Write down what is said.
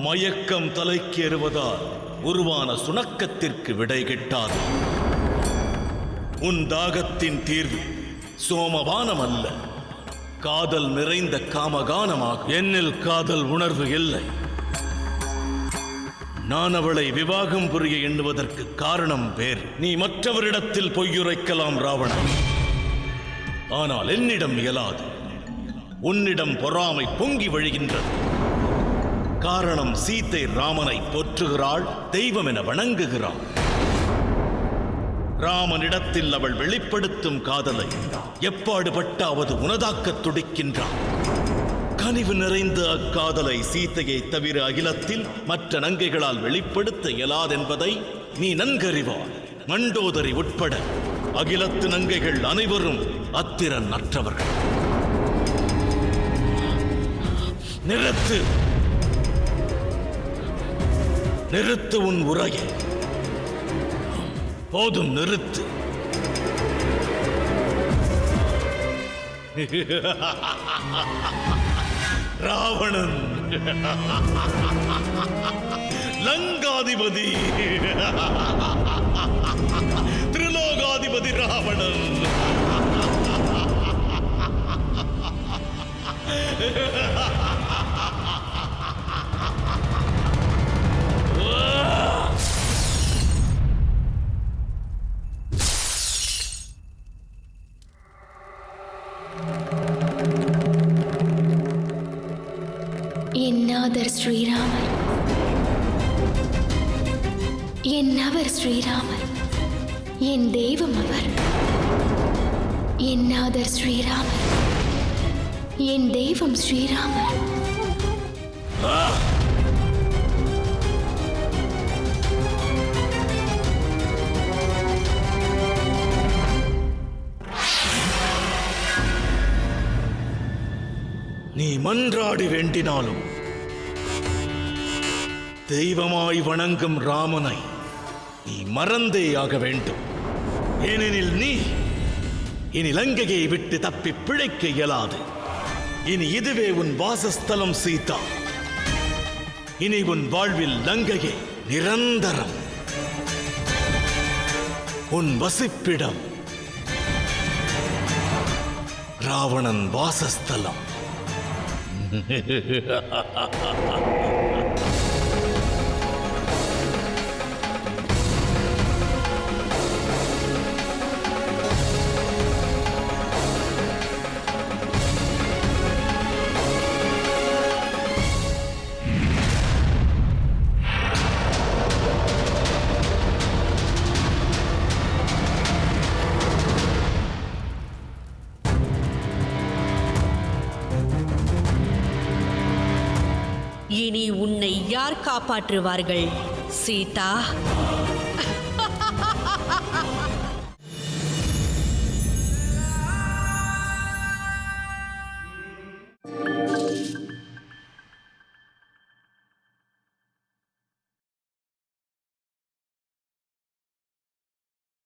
மயக்கம் தலைக்கேறுவதால் உருவான சுணக்கத்திற்கு விடை கிட்டாது. உன் தாகத்தின் தீர்வு சோமபானம் அல்ல, காதல் நிறைந்த காமகானமாகும். என்னில் காதல் உணர்வு இல்லை. நான் அவளை விவாகம் புரிய எண்ணுவதற்கு காரணம் வேறு. நீ மற்றவரிடத்தில் பொய்யுரைக்கலாம் ராவணன், ஆனால் என்னிடம் இயலாது. உன்னிடம் பொறாமை பொங்கி வழிகின்றது. காரணம், சீத்தை ராமனை போற்றுகிறாள், தெய்வம் என வணங்குகிறாள். ராமனிடத்தில் அவள் வெளிப்படுத்தும் காதலை எப்பாடுபட்டாவது உனதாக்க துடிக்கின்றாள். கனிவு நிறைந்த அக்காதலை சீத்தையை தவிர அகிலத்தில் மற்ற நங்கைகளால் வெளிப்படுத்த இயலாதென்பதை நீ நன்கறிவாய். மண்டோதரி உட்பட அகிலத்து நங்கைகள் அனைவரும் அத்திறன் அற்றவர்கள். நிறுத்து, நிறுத்து உன் உரையை. போதும், நிறுத்து. ராவணன், லங்காதிபதி, திரிலோகாதிபதி ராவணன். என்னாதர் ஸ்ரீராமர், என்னவர் ஸ்ரீராமர், என் தெய்வம் அவர். என்னாதர் ஸ்ரீராமர், என் தெய்வம் ஸ்ரீராமர். நீ மன்றாடி வேண்டினாலும் தெய்வமாய் வணங்கும் ராமனை நீ மறந்தே ஆக வேண்டும். ஏனெனில் நீ இனி லங்கையை விட்டு தப்பி பிழைக்க இயலாது. இனி இதுவே உன் வாசஸ்தலம் சீதா. இனி உன் வாழ்வில் லங்கையே நிரந்தரம், உன் வசிப்பிடம், ராவணன் வாசஸ்தலம். இனி உன்னை யார் காப்பாற்றுவார்கள் சீதா?